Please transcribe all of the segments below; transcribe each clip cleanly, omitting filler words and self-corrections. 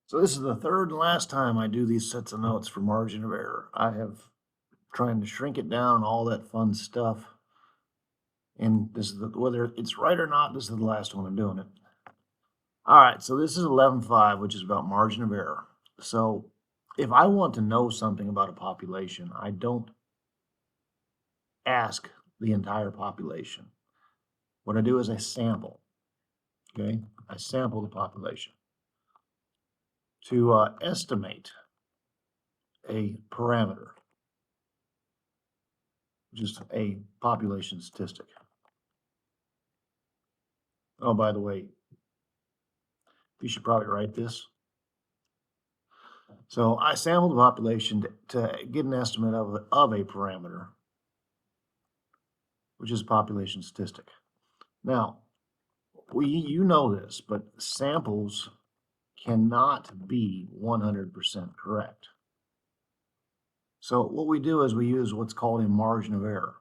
So this is the third and last time I do these sets of notes for margin of error. I have trying to shrink it down, all that fun stuff. And this is whether it's right or not, this is the last one I'm doing it. All right, so this is 11.5, which is about margin of error. So if I want to know something about a population, I don't ask the entire population. What I do is I sample, okay? I sample the population to estimate a parameter, just a population statistic. Oh, by the way, you should probably write this. So I sampled the population to get an estimate of a parameter, which is a population statistic. Now, you know this, but samples cannot be 100% correct. So what we do is we use what's called a margin of error.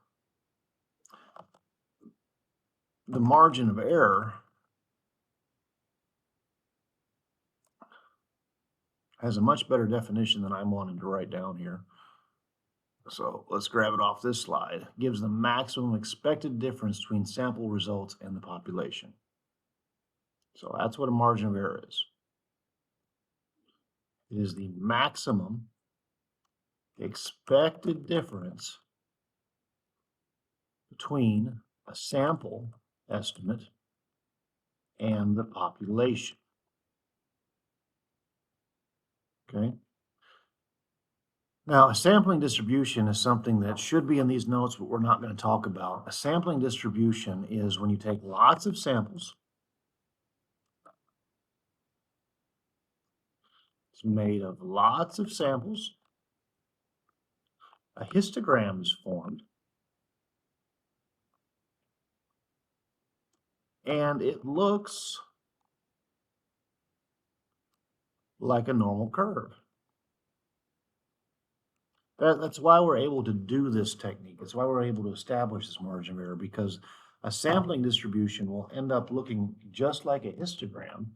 The margin of error has a much better definition than I'm wanting to write down here. So let's grab it off this slide. It gives the maximum expected difference between sample results and the population. So that's what a margin of error is. It is the maximum expected difference between a sample estimate and the population. Okay. Now, a sampling distribution is something that should be in these notes, but we're not going to talk about. A sampling distribution is when you take lots of samples. It's made of lots of samples. A histogram is formed. And it looks like a normal curve. That's why we're able to do this technique. That's why we're able to establish this margin of error, because a sampling distribution will end up looking just like a histogram.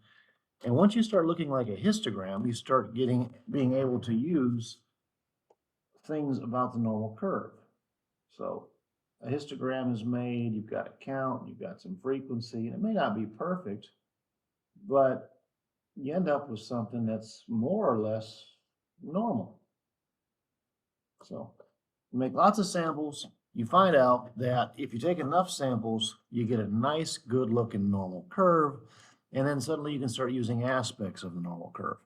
And once you start looking like a histogram, you start being able to use things about the normal curve. So a histogram is made, you've got a count, you've got some frequency, and it may not be perfect, but you end up with something that's more or less normal. So you make lots of samples, you find out that if you take enough samples, you get a nice, good looking normal curve, and then suddenly you can start using aspects of the normal curve.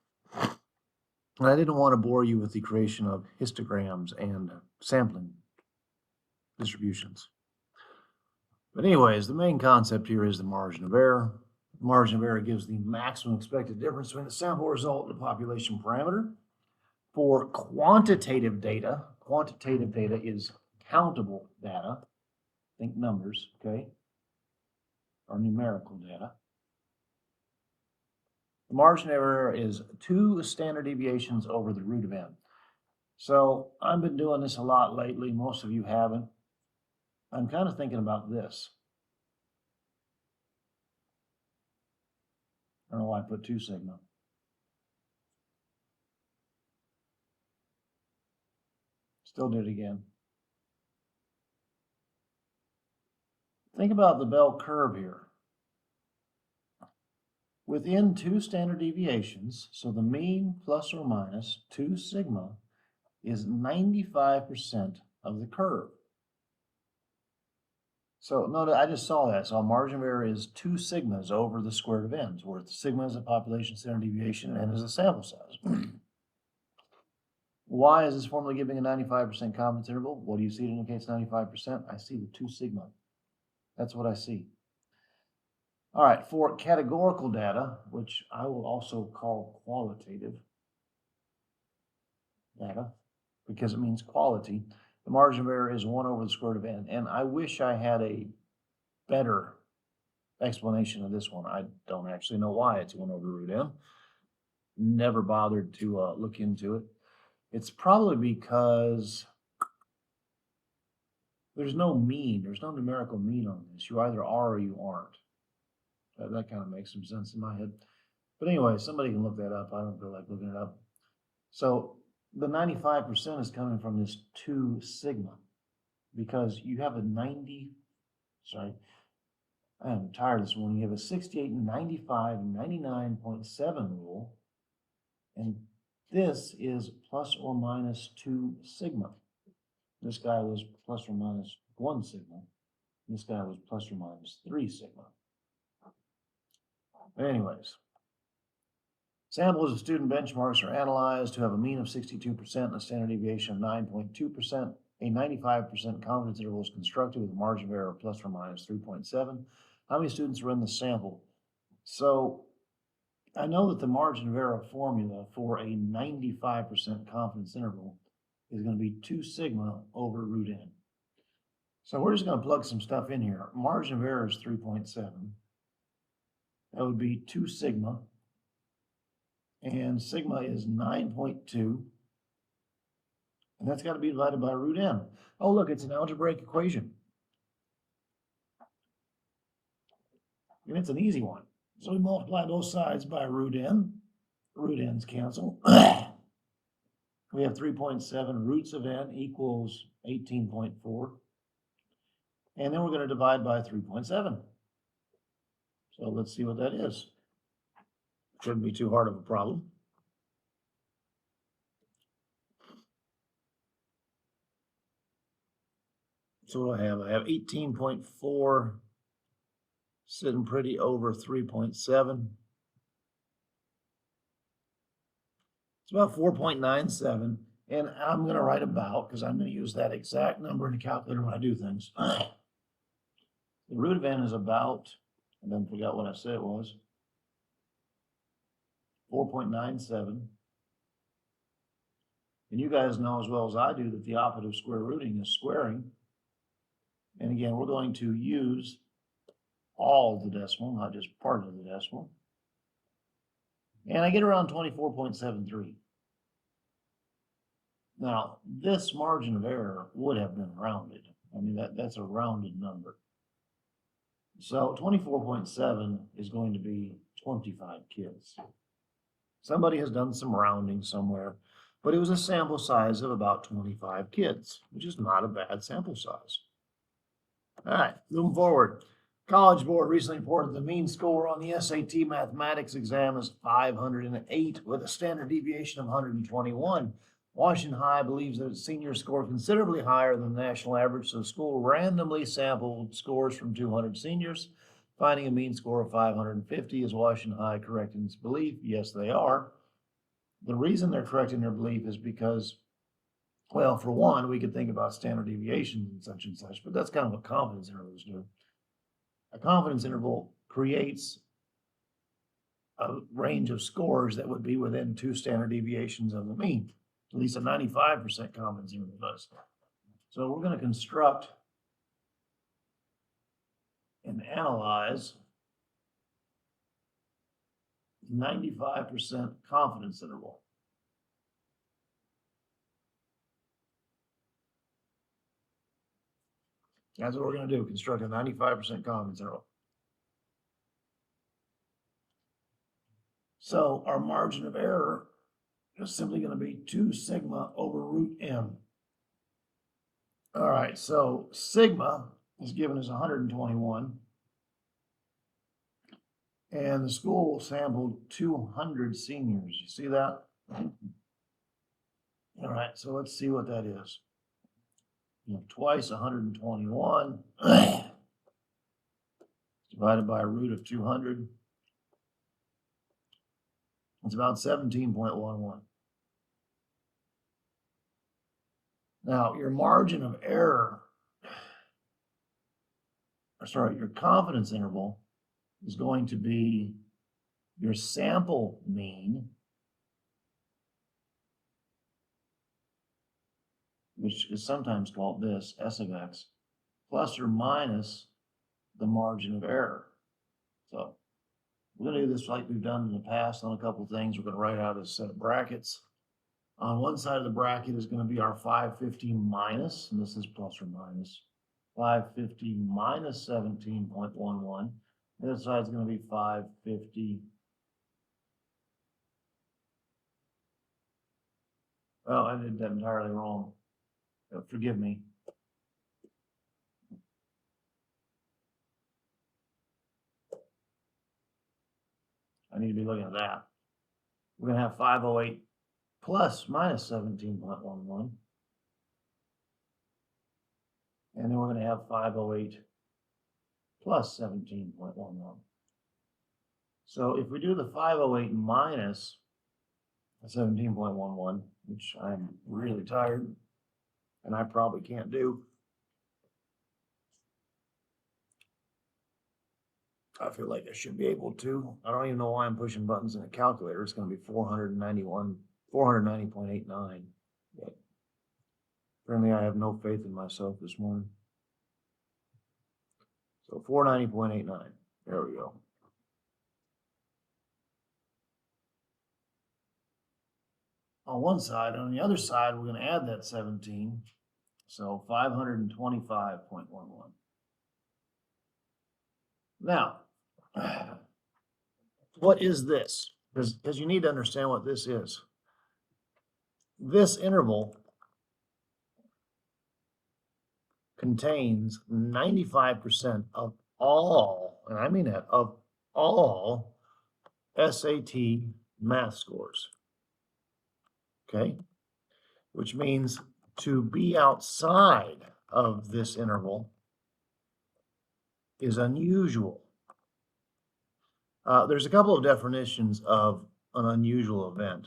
And I didn't want to bore you with the creation of histograms and sampling distributions. But anyways, the main concept here is the margin of error. The margin of error gives the maximum expected difference between the sample result and the population parameter. For quantitative data is countable data, think numbers, okay, or numerical data. The margin of error is 2 standard deviations over the root of n. So I've been doing this a lot lately. Most of you haven't. I'm kind of thinking about this. I don't know why I put 2 sigma. Still did it again. Think about the bell curve here. Within 2 standard deviations, so the mean plus or minus 2 sigma is 95% of the curve. So notice I just saw that. So a margin of error is 2 sigmas over the square root of n, where sigma is a population standard deviation and n is the sample size. Why is this formula giving a 95% confidence interval? What do you see it indicates 95%? I see the 2 sigma. That's what I see. All right, for categorical data, which I will also call qualitative data, because it means quality, the margin of error is 1 over the square root of n. And I wish I had a better explanation of this one. I don't actually know why it's 1 over root n. Never bothered to look into it. It's probably because there's no mean. There's no numerical mean on this. You either are or you aren't. That kind of makes some sense in my head. But anyway, somebody can look that up. I don't feel like looking it up. So the 95% is coming from this 2 sigma because you have a 90, sorry, I'm tired this morning. You have a 68, 95, 99.7 rule. And this is plus or minus 2 sigma. This guy was plus or minus 1 sigma. This guy was plus or minus 3 sigma. But anyways, samples of student benchmarks are analyzed to have a mean of 62% and a standard deviation of 9.2%. A 95% confidence interval is constructed with a margin of error of plus or minus 3.7. How many students were in the sample? So I know that the margin of error formula for a 95% confidence interval is going to be 2 sigma over root n. So we're just going to plug some stuff in here. Margin of error is 3.7. That would be 2 sigma. And sigma is 9.2. And that's got to be divided by root n. Oh, look, it's an algebraic equation. And it's an easy one. So we multiply both sides by root n. Root n's cancel. We have 3.7 roots of n equals 18.4. And then we're going to divide by 3.7. So let's see what that is. Shouldn't be too hard of a problem. So what do I have? I have 18.4 sitting pretty over 3.7. It's about 4.97. And I'm going to write about, because I'm going to use that exact number in the calculator when I do things. The root of n is about, I then forgot what I said it was, 4.97. And you guys know as well as I do that the opposite of square rooting is squaring. And again, we're going to use all of the decimal, not just part of the decimal. And I get around 24.73. Now, this margin of error would have been rounded. I mean, that's a rounded number. So 24.7 is going to be 25 kids. Somebody has done some rounding somewhere, but it was a sample size of about 25 kids, which is not a bad sample size. All right, moving forward. College Board recently reported the mean score on the SAT mathematics exam is 508 with a standard deviation of 121. Washington High believes that its seniors score considerably higher than the national average, so the school randomly sampled scores from 200 seniors, finding a mean score of 550. Is Washington High correct in its belief? Yes, they are. The reason they're correct in their belief is because, well, for one, we could think about standard deviations and such, but that's kind of what confidence intervals do. A confidence interval creates a range of scores that would be within 2 standard deviations of the mean. At least a 95% confidence interval does. So we're going to construct and analyze 95% confidence interval. That's what we're going to do, construct a 95% confidence interval. So our margin of error is simply going to be 2 sigma over root n. All right, so sigma is given as 121. And the school sampled 200 seniors. You see that? All right, so let's see what that is. You know, twice 121 divided by a root of 200. It's about 17.11. Now, your margin of error, your confidence interval is going to be your sample mean, which is sometimes called this, S of x, plus or minus the margin of error. So we're going to do this like we've done in the past on a couple of things. We're going to write out a set of brackets. On one side of the bracket is going to be our 550 minus, and this is plus or minus, 550 minus 17.11. The other side is going to be 550 Well, I did that entirely wrong. Forgive me. I need to be looking at that. We're going to have 508 plus minus 17.11. And then we're going to have 508 plus 17.11. So if we do the 508 minus 17.11, which I'm really tired and I probably can't do, I feel like I should be able to. I don't even know why I'm pushing buttons in a calculator. It's going to be 490.89. But apparently I have no faith in myself this morning. So 490.89. There we go. On one side, on the other side, we're going to add that 17. So 525.11. Now, what is this? Because you need to understand what this is. This interval contains 95% of all, and I mean that, of all SAT math scores. Okay? Which means to be outside of this interval is unusual. There's a couple of definitions of an unusual event.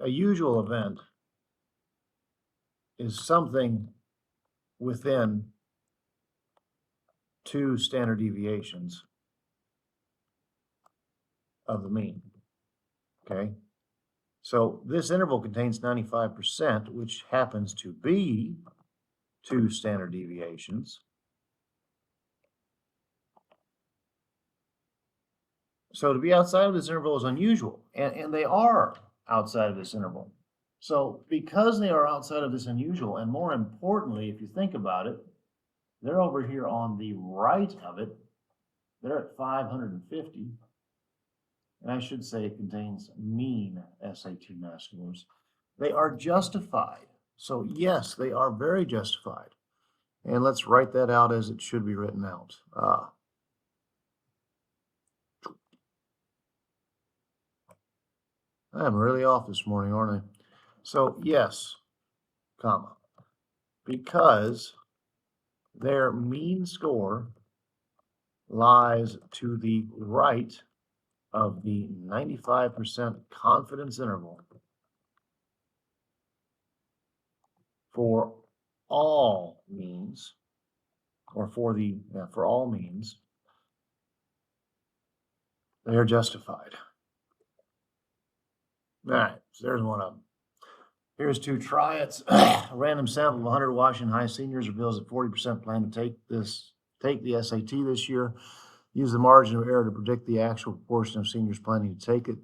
A usual event is something within 2 standard deviations of the mean. Okay? So this interval contains 95%, which happens to be 2 standard deviations. So to be outside of this interval is unusual, and they are outside of this interval. So because they are outside of this unusual, and more importantly, if you think about it, they're over here on the right of it. They're at 550. And I should say it contains mean SAT math scores. They are justified. So yes, they are very justified. And let's write that out as it should be written out. I'm really off this morning, aren't I? So yes, comma, because their mean score lies to the right of the 95% confidence interval for all means, or for all means, they are justified. All right, so there's one of them. Here's 2 try-its. A random sample of 100 Washington High seniors reveals that 40% plan to take the SAT this year. Use the margin of error to predict the actual proportion of seniors planning to take it.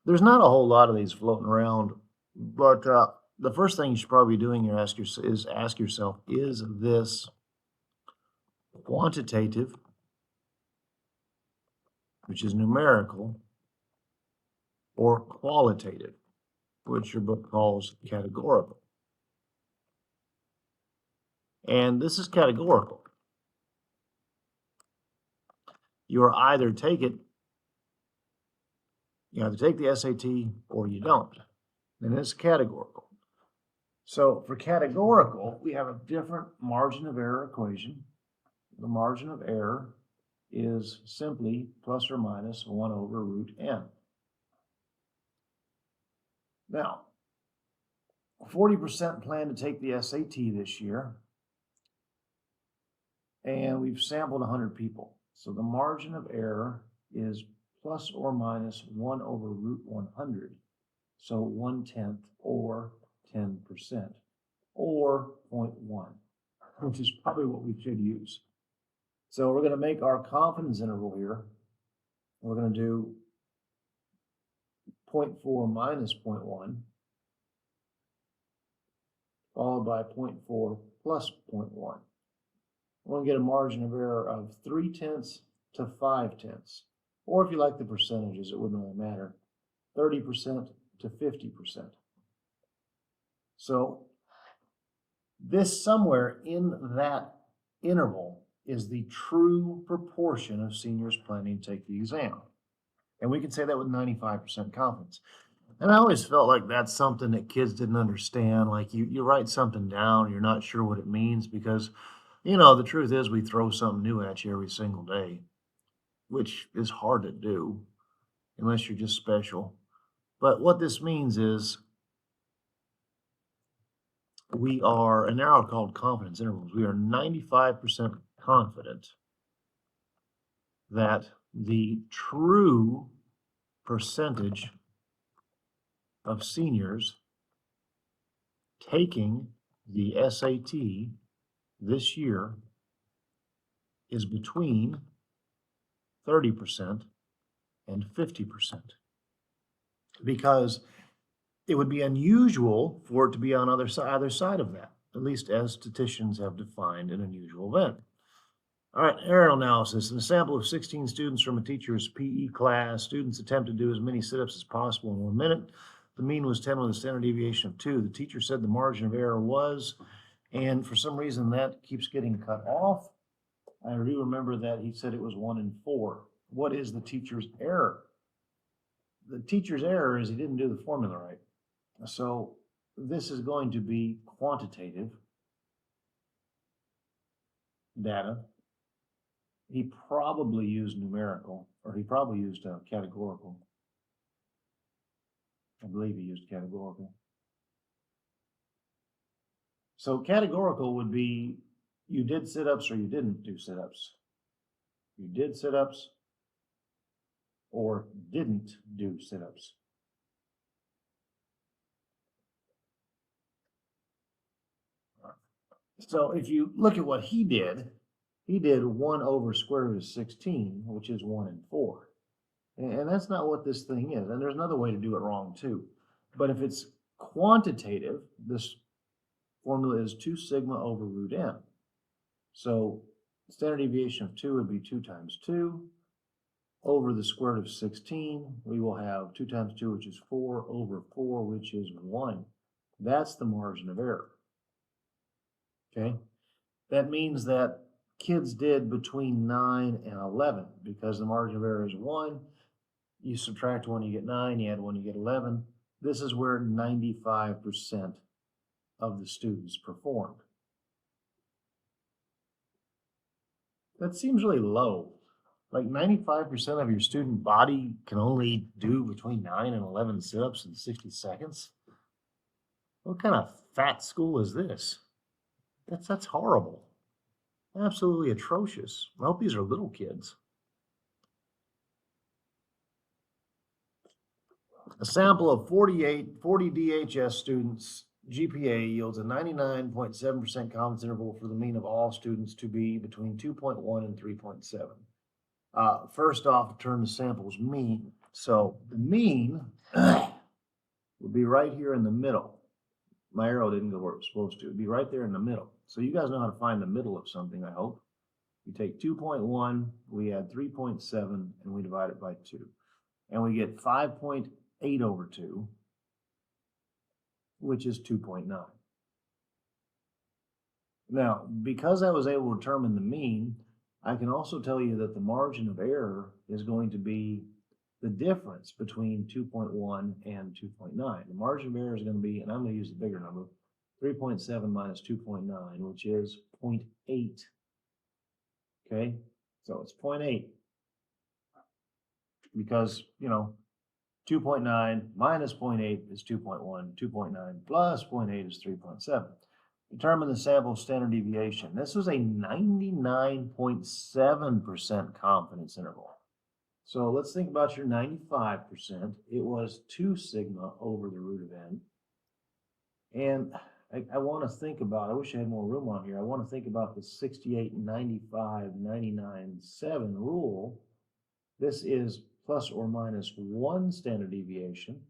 There's not a whole lot of these floating around, but the first thing you should probably be doing here is ask yourself, is this quantitative, which is numerical, or qualitative, which your book calls categorical? And this is categorical. You either take the SAT or you don't. And it's categorical. So for categorical, we have a different margin of error equation. The margin of error is simply plus or minus 1 over root n. Now, 40% plan to take the SAT this year, and we've sampled 100 people. So the margin of error is plus or minus 1 over root 100. So 1/10 or 10%, or 0.1, which is probably what we should use. So we're going to make our confidence interval here. We're going to do 0.4 minus 0.1, followed by 0.4 plus 0.1. We're going to get a margin of error of 0.3 to 0.5, or if you like the percentages, it wouldn't really matter, 30% to 50%. So this somewhere in that interval is the true proportion of seniors planning to take the exam. And we can say that with 95% confidence. And I always felt like that's something that kids didn't understand. Like you write something down, you're not sure what it means because, the truth is we throw something new at you every single day, which is hard to do unless you're just special. But what this means is we are, and they're all called confidence intervals, we are 95% confident that the true percentage of seniors taking the SAT this year is between 30% and 50%. Because it would be unusual for it to be on either side of that, at least as statisticians have defined an unusual event. All right, error analysis. In a sample of 16 students from a teacher's PE class, students attempted to do as many sit-ups as possible in 1 minute. The mean was 10 with a standard deviation of 2. The teacher said the margin of error was, and for some reason that keeps getting cut off. I do remember that he said it was 1 in 4. What is the teacher's error? The teacher's error is he didn't do the formula right. So this is going to be quantitative data. He probably used numerical, or he probably used categorical. I believe he used categorical. So categorical would be you did sit-ups or you didn't do sit-ups. You did sit-ups or didn't do sit-ups. So if you look at what he did 1 over square root of 16, which is 1 in 4. And that's not what this thing is. And there's another way to do it wrong too. But if it's quantitative, this formula is 2 sigma over root n. So standard deviation of 2 would be 2 times 2 over the square root of 16. We will have 2 times 2, which is 4, over 4, which is 1. That's the margin of error. Okay? That means that kids did between 9 and 11 because the margin of error is 1. You subtract 1, you get 9. You add 1, you get 11. This is where 95% of the students performed. That seems really low. Like 95% of your student body can only do between 9 and 11 sit-ups in 60 seconds. What kind of fat school is this? That's horrible. Absolutely atrocious. I hope these are little kids. A sample of 40 DHS students' GPA yields a 99.7% confidence interval for the mean of all students to be between 2.1 and 3.7. First off, determine the sample's mean. So the mean will be right here in the middle. My arrow didn't go where it was supposed to. It'd be right there in the middle. So you guys know how to find the middle of something, I hope. You take 2.1, we add 3.7, and we divide it by 2. And we get 5.8 over 2, which is 2.9. Now, because I was able to determine the mean, I can also tell you that the margin of error is going to be the difference between 2.1 and 2.9. The margin of error is going to be, and I'm going to use the bigger number, 3.7 minus 2.9, which is 0.8. Okay, so it's 0.8 because, 2.9 minus 0.8 is 2.1, 2.9 plus 0.8 is 3.7. Determine the sample standard deviation. This was a 99.7% confidence interval. So let's think about your 95%. It was 2 sigma over the root of n. And I want to think about, I wish I had more room on here. I want to think about the 68, 95, 99, 7 rule. This is plus or minus 1 standard deviation,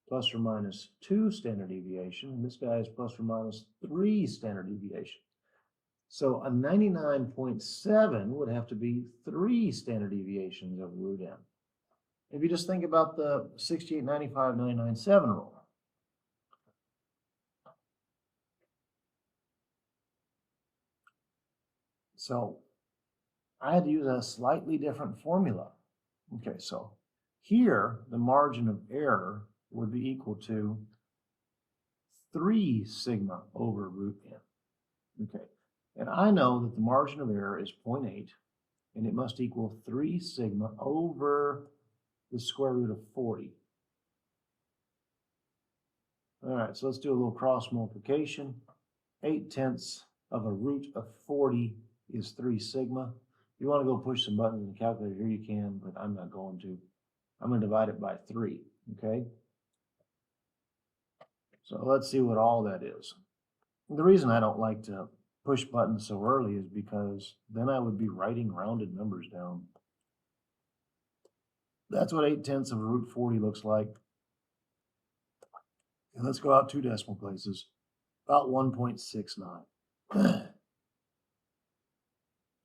plus or minus 2 standard deviation, and this guy is plus or minus 3 standard deviation. So a 99.7 would have to be 3 standard deviations of root n. If you just think about the 68, 95, 99, 7 rule. So I had to use a slightly different formula. Okay, so here the margin of error would be equal to 3 sigma over root n. Okay, and I know that the margin of error is 0.8, and it must equal 3 sigma over the square root of 40. All right, so let's do a little cross multiplication. 8/10 of a root of 40 is 3 sigma. If you want to go push some buttons in the calculator here, you can, but I'm not going to. I'm going to divide it by 3, okay? So let's see what all that is. The reason I don't like to push buttons so early is because then I would be writing rounded numbers down. That's what 8/10 of root 40 looks like. And let's go out 2 decimal places, about 1.69.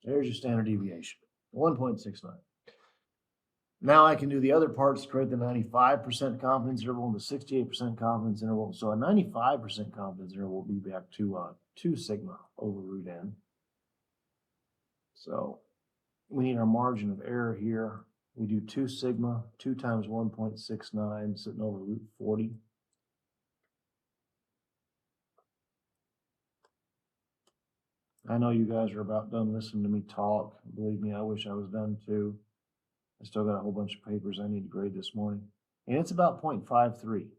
There's your standard deviation, 1.69. Now I can do the other parts to create the 95% confidence interval and the 68% confidence interval. So a 95% confidence interval will be back to 2 sigma over root n. So we need our margin of error here. We do 2 sigma, 2 times 1.69, sitting over root 40. I know you guys are about done listening to me talk. Believe me, I wish I was done too. I still got a whole bunch of papers I need to grade this morning. And it's about 0.53.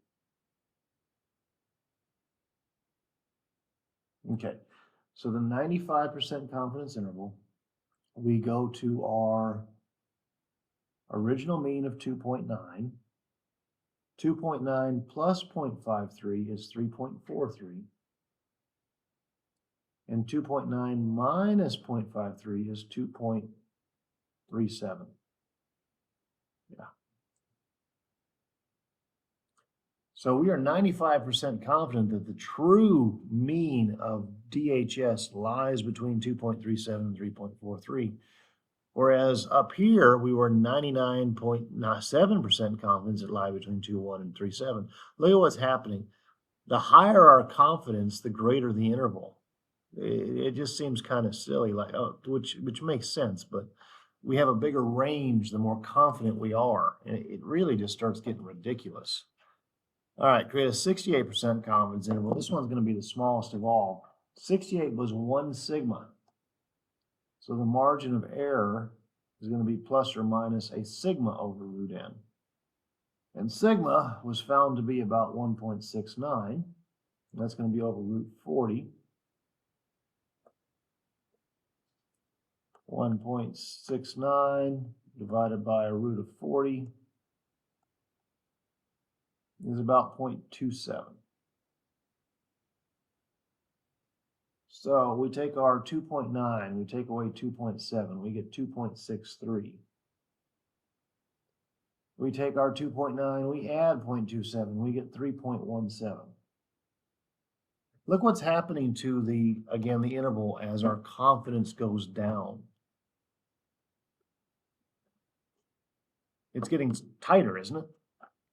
Okay, so the 95% confidence interval, we go to our original mean of 2.9. 2.9 plus 0.53 is 3.43. And 2.9 minus 0.53 is 2.37. Yeah. So we are 95% confident that the true mean of DHS lies between 2.37 and 3.43. Whereas up here, we were 99.7% confidence it lied between 2.1 and 3.7. Look at what's happening. The higher our confidence, the greater the interval. It just seems kind of silly, like, oh, which makes sense, but we have a bigger range the more confident we are, and it really just starts getting ridiculous. All right, create a 68% confidence interval. This one's going to be the smallest of all. 68 was 1 sigma. So the margin of error is going to be plus or minus a sigma over root n. And sigma was found to be about 1.69. That's going to be over root 40. 1.69 divided by a root of 40 is about 0.27. So we take our 2.9, we take away 2.7, we get 2.63. We take our 2.9, we add 0.27, we get 3.17. Look what's happening to the interval as our confidence goes down. It's getting tighter, isn't it?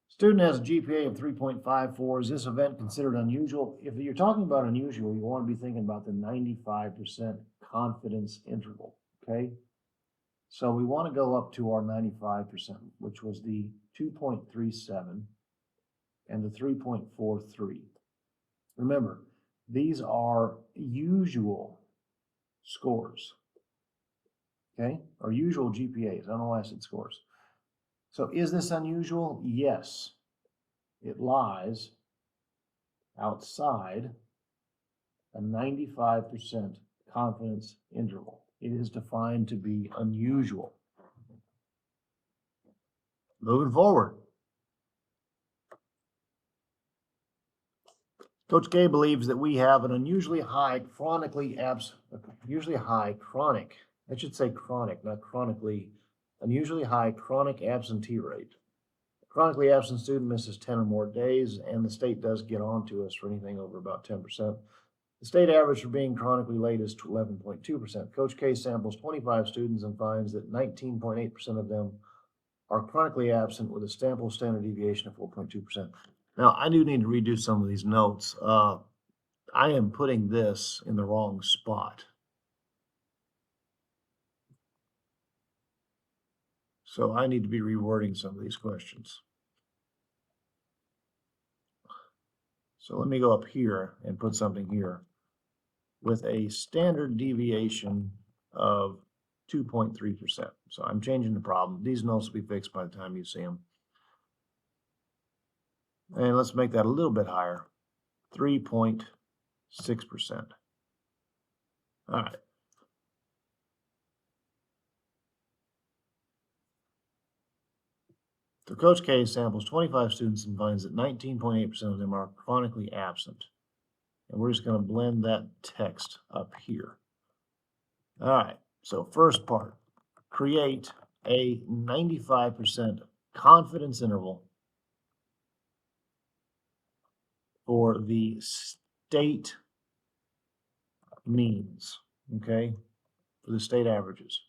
Student has a GPA of 3.54. Is this event considered unusual? If you're talking about unusual, you want to be thinking about the 95% confidence interval, okay? So we want to go up to our 95%, which was the 2.37 and the 3.43. Remember, these are usual scores, okay? Or usual GPAs. I don't know why I said scores. So is this unusual? Yes. It lies outside a 95% confidence interval. It is defined to be unusual. Moving forward. Coach K believes that we have an unusually high chronic, I should say chronic, not chronically, unusually high chronic absentee rate. A chronically absent student misses 10 or more days, and the state does get on to us for anything over about 10%. The state average for being chronically late is 11.2%. Coach K samples 25 students and finds that 19.8% of them are chronically absent with a sample standard deviation of 4.2%. Now, I do need to redo some of these notes. I am putting this in the wrong spot. So I need to be rewording some of these questions. So let me go up here and put something here with a standard deviation of 2.3%. So I'm changing the problem. These notes will be fixed by the time you see them. And let's make that a little bit higher, 3.6%. All right. So Coach K samples 25 students and finds that 19.8% of them are chronically absent. And we're just going to blend that text up here. All right, so first part, create a 95% confidence interval for the state means, okay, for the state averages.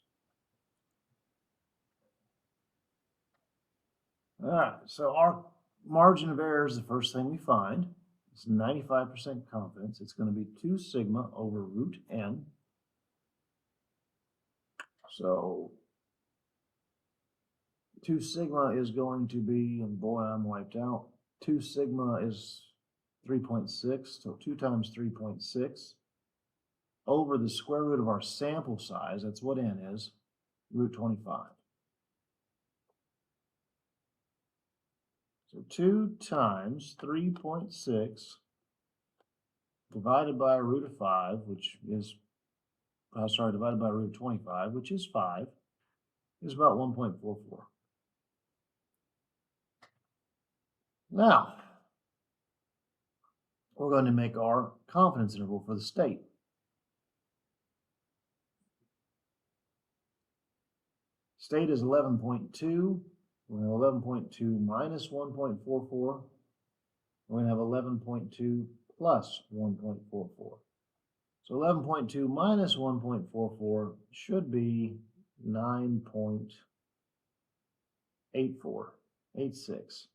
All right, so our margin of error is the first thing we find. It's 95% confidence. It's going to be 2 sigma over root n. So 2 sigma is going to be, and boy, I'm wiped out. 2 sigma is 3.6, so 2 times 3.6 over the square root of our sample size, that's what n is, root 25. So 2 times 3.6 divided by a root of 5, which is, divided by root of 25, which is 5, is about 1.44. Now, we're going to make our confidence interval for the state. State is 11.2. We're going to have 11.2 minus 1.44. We're going to have 11.2 plus 1.44. So 11.2 minus 1.44 should be 9.86.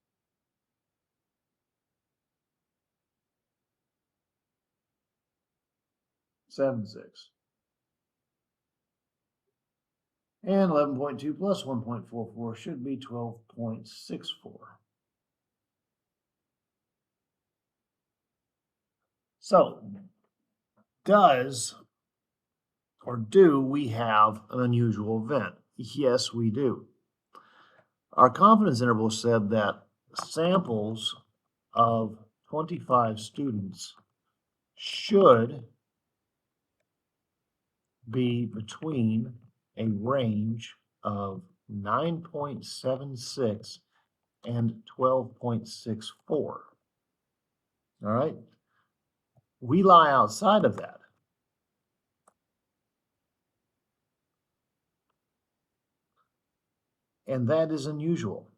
And 11.2 plus 1.44 should be 12.64. So, do we have an unusual event? Yes, we do. Our confidence interval said that samples of 25 students should be between a range of 9.76 and 12.64. All right. We lie outside of that. And that is unusual.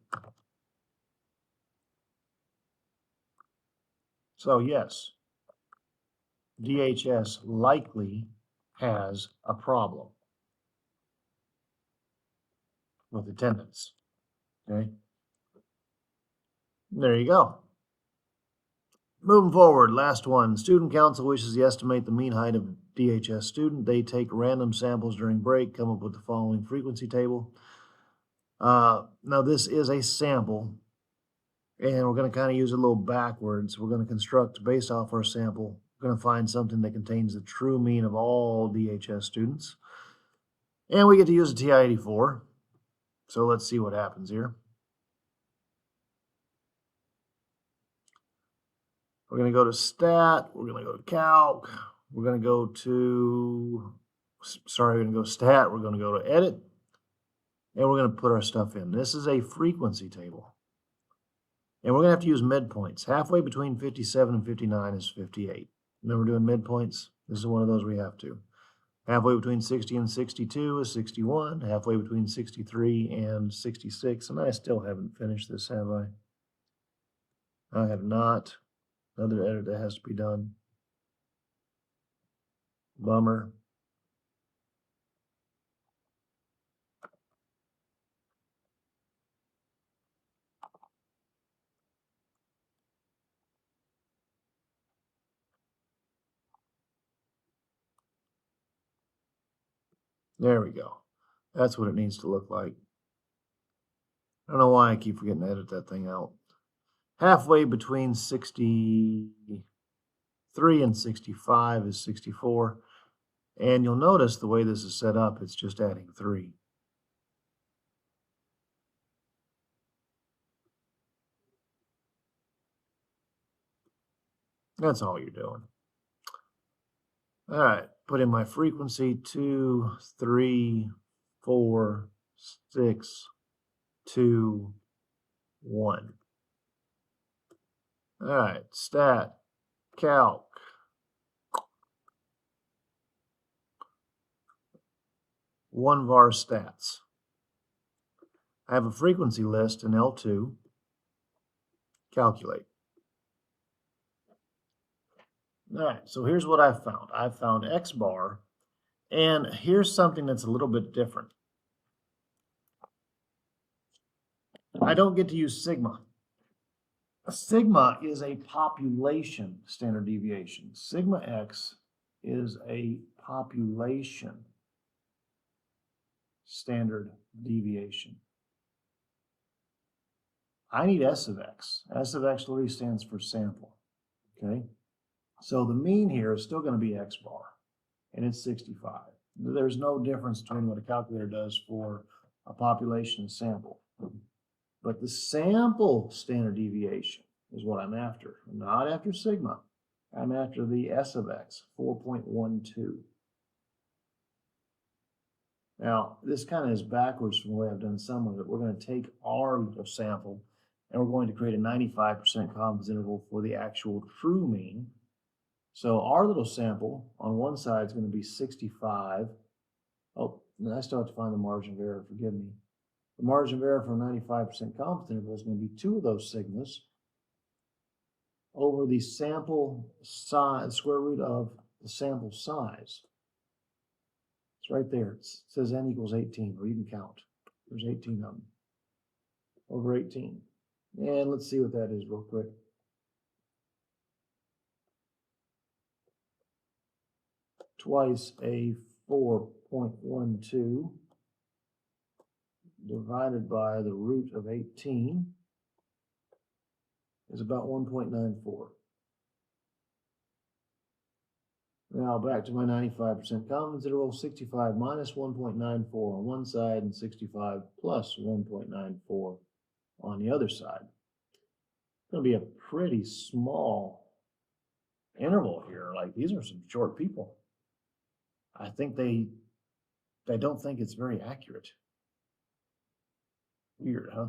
So yes, DHS likely has a problem with attendance. Okay. There you go. Moving forward, last one. Student council wishes to estimate the mean height of DHS student. They take random samples during break, come up with the following frequency table. Now this is a sample, and we're going to kind of use it a little backwards. We're going to construct based off our sample. We're going to find something that contains the true mean of all DHS students. And we get to use a TI-84. So let's see what happens here. We're going to go to stat. We're going to go to calc. We're going to go to, we're going to go to stat. We're going to go to edit. And we're going to put our stuff in. This is a frequency table. And we're going to have to use midpoints. Halfway between 57 and 59 is 58. Remember doing midpoints? This is one of those we have to. Halfway between 60 and 62 is 61. Halfway between 63 and 66. And I still haven't finished this, have I? I have not. Another edit that has to be done. Bummer. There we go. That's what it needs to look like. I don't know why I keep forgetting to edit that thing out. Halfway between 63 and 65 is 64. And you'll notice the way this is set up, it's just adding 3. That's all you're doing. All right, put in my frequency 2, 3, 4, 6, 2, 1. All right, stat, calc. One var stats. I have a frequency list in L2. Calculate. All right, so here's what I've found. I've found X bar, and here's something that's a little bit different. I don't get to use sigma. Sigma is a population standard deviation. Sigma X is a population standard deviation. I need S of X. S of X literally stands for sample, okay? So the mean here is still going to be X bar, and it's 65. There's no difference between what a calculator does for a population and sample. But the sample standard deviation is what I'm after. I'm not after sigma. I'm after the S of X, 4.12. Now, this kind of is backwards from the way I've done some of it. We're going to take our little sample, and we're going to create a 95% confidence interval for the actual true mean. So our little sample on one side is going to be 65. Oh, and I still have to find the margin of error, forgive me. The margin of error for a 95% confidence interval is going to be 2 of those sigmas over the sample size, square root of the sample size. It's right there. It says n equals 18, or you can count. There's 18 of them. Over 18. And let's see what that is real quick. Twice a 4.12 divided by the root of 18 is about 1.94. Now back to my 95% confidence interval, 65 minus 1.94 on one side and 65 plus 1.94 on the other side. It's going to be a pretty small interval here. Like, these are some short people. I think they don't think it's very accurate. Weird, huh?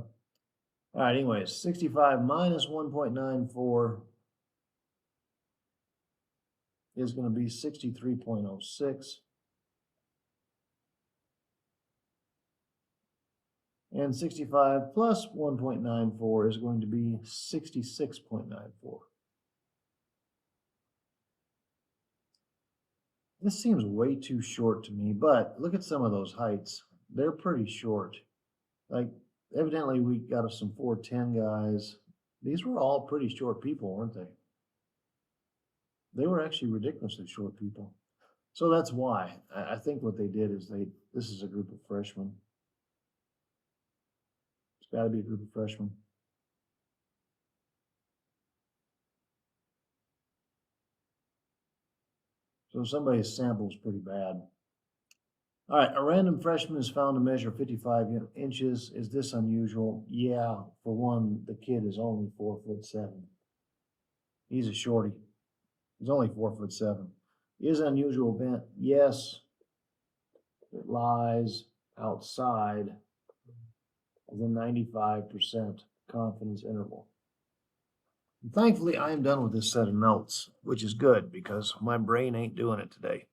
All right, anyways, 65 minus 1.94 is going to be 63.06. And 65 plus 1.94 is going to be 66.94. This seems way too short to me, but look at some of those heights. They're pretty short. Like, evidently we got us some 410 guys. These were all pretty short people, weren't they? They were actually ridiculously short people. So that's why. I think what they did is this is a group of freshmen. It's got to be a group of freshmen. So somebody's sample is pretty bad. All right, a random freshman is found to measure 55 inches. Is this unusual? Yeah, for one, the kid is only 4'7". He's a shorty. He's only 4'7". Is an unusual event? Yes. It lies outside of the 95% confidence interval. And thankfully, I am done with this set of notes, which is good because my brain ain't doing it today.